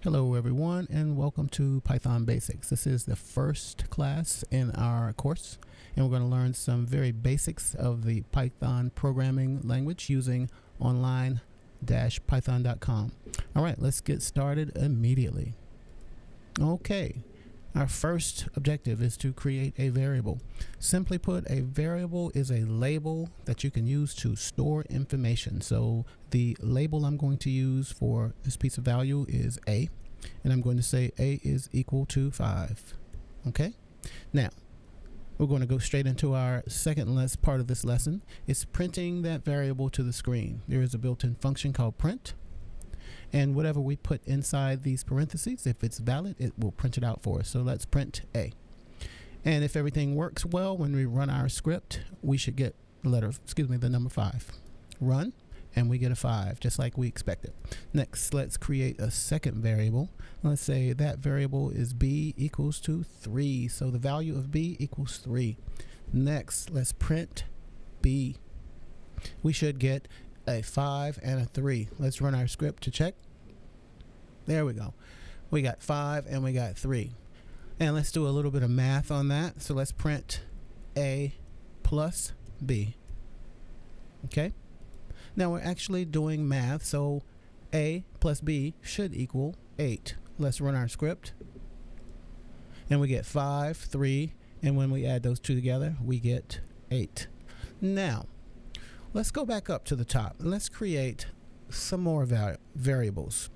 Hello everyone and welcome to Python Basics. This is the first class in our course and we're going to learn some very basics of the Python programming language using online-python.com. Alright, let's get started immediately. Okay, our first objective is to create a variable. Simply put, a variable is a label that you can use to store information. So the label I'm going to use for this piece of value is a, and I'm going to say a is equal to 5. Okay, now we're going to go straight into our second part of this lesson. It's printing that variable to the screen. There is a built-in function called print, and whatever we put inside these parentheses, if it's valid, it will print it out for us. So let's print a. And if everything works well, when we run our script, we should get the number 5. Run, and we get a 5, just like we expected. Next, let's create a second variable. Let's say that variable is b equals to 3. So the value of b equals 3. Next, let's print b. We should get a 5 and a 3. Let's run our script to check. There we go. We got 5 and we got 3. And let's do a little bit of math on that. So let's print a plus b. Okay. Now we're actually doing math, so a plus b should equal 8. Let's run our script. And we get 5, 3, and when we add those two together, we get 8. Now, let's go back up to the top and let's create some more variables.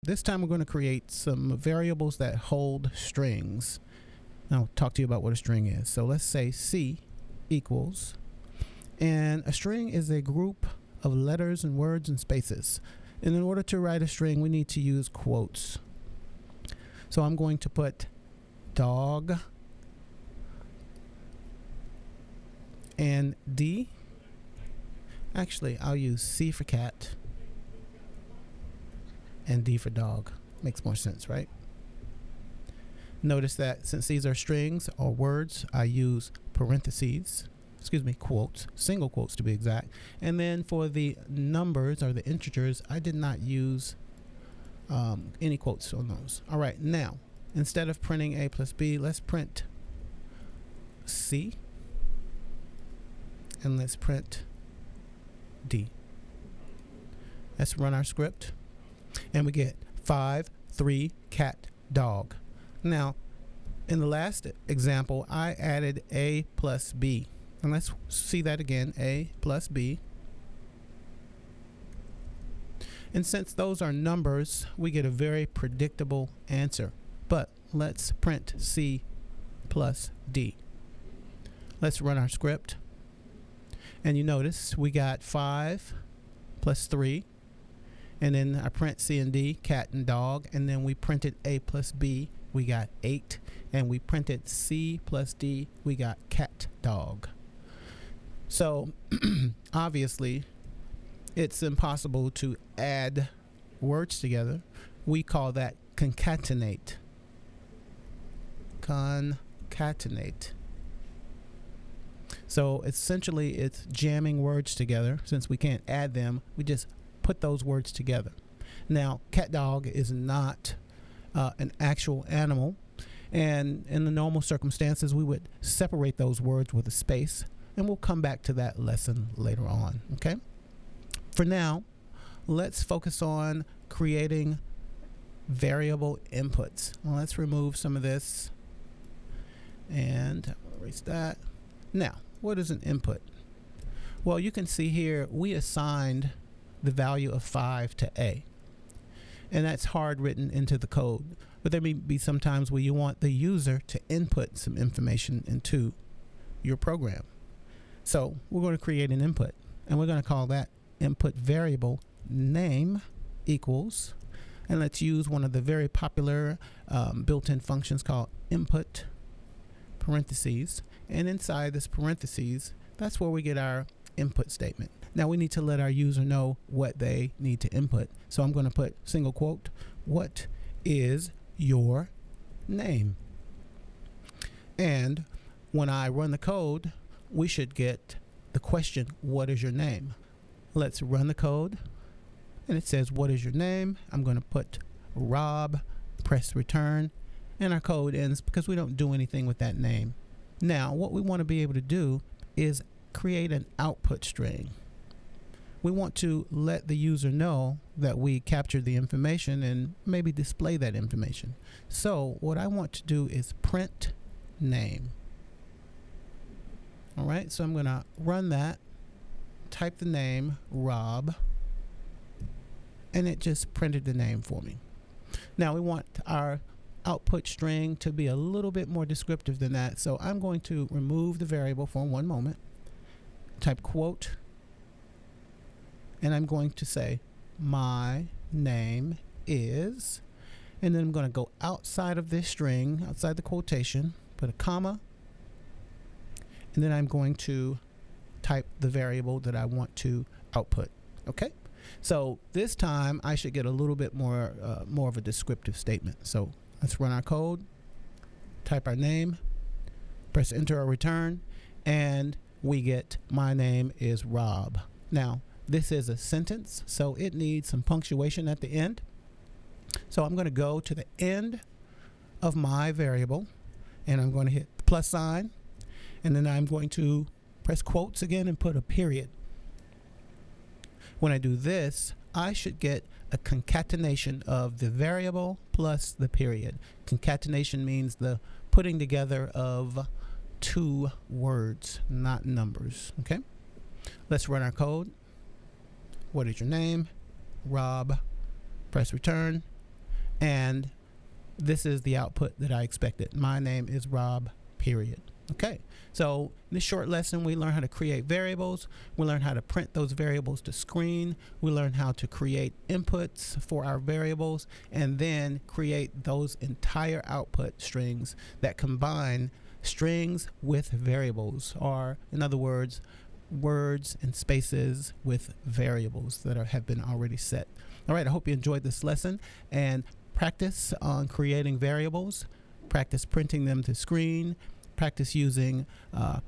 This time we're going to create some variables that hold strings. I'll talk to you about what a string is. So let's say C equals, and a string is a group of letters and words and spaces. And in order to write a string, we need to use quotes. So I'm going to put dog and D. Actually, I'll use C for cat and D for dog. Makes more sense, right? Notice that since these are strings or words, I use quotes, single quotes to be exact. And then for the numbers or the integers, I did not use any quotes on those. All right, now, instead of printing a plus b, let's print C and let's print D. Let's run our script and we get 5, 3, cat, dog. Now, in the last example, I added a plus b. And let's see that again, a plus b. And since those are numbers, we get a very predictable answer. But let's print C plus D. Let's run our script. And you notice we got 5 plus 3. And then I print C and D, cat and dog. And then we printed A plus B, we got 8. And we printed C plus D, we got cat, dog. So obviously it's impossible to add words together. We call that concatenate. Concatenate. So essentially it's jamming words together. Since we can't add them, we just put those words together. Now, cat dog is not an actual animal, and in the normal circumstances we would separate those words with a space, and we'll come back to that lesson later on. Okay, for now let's focus on creating variable inputs. Well, let's remove some of this and erase that. Now, what is an input? Well, you can see here we assigned the value of 5 to A, and that's hard written into the code, but there may be some times where you want the user to input some information into your program. So we're going to create an input, and we're going to call that input variable name equals, and let's use one of the very popular built-in functions called input parentheses, and inside this parentheses, that's where we get our input statement. Now we need to let our user know what they need to input. So I'm going to put single quote, what is your name? And when I run the code, we should get the question, what is your name? Let's run the code, and it says, what is your name? I'm going to put Rob press return, and our code ends because we don't do anything with that name. Now, what we want to be able to do is create an output string. We want to let the user know that we captured the information and maybe display that information. So what I want to do is print name. All right, so I'm going to run that, type the name Rob, and it just printed the name for me. Now we want our output string to be a little bit more descriptive than that, so I'm going to remove the variable for one moment, type quote, and I'm going to say my name is, and then I'm going to go outside of this string, outside the quotation, put a comma, and then I'm going to type the variable that I want to output. Okay, so this time I should get a little bit more of a descriptive statement. So let's run our code, type our name, press enter or return, and we get my name is Rob. Now this is a sentence, so it needs some punctuation at the end. So I'm going to go to the end of my variable, and I'm going to hit the plus sign, and then I'm going to press quotes again and put a period. When I do this, I should get a concatenation of the variable plus the period. Concatenation means the putting together of two words, not numbers. Okay, let's run our code. What is your name? Rob. Press return, and this is the output that I expected. My name is Rob, period. Okay, so in this short lesson we learn how to create variables, we learn how to print those variables to screen, we learn how to create inputs for our variables, and then create those entire output strings that combine strings with variables, or in other words, words and spaces with variables that have been already set. All right, I hope you enjoyed this lesson, and practice on creating variables, practice printing them to screen, practice using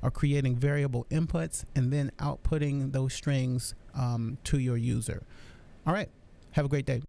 or creating variable inputs, and then outputting those strings to your user. All right, have a great day.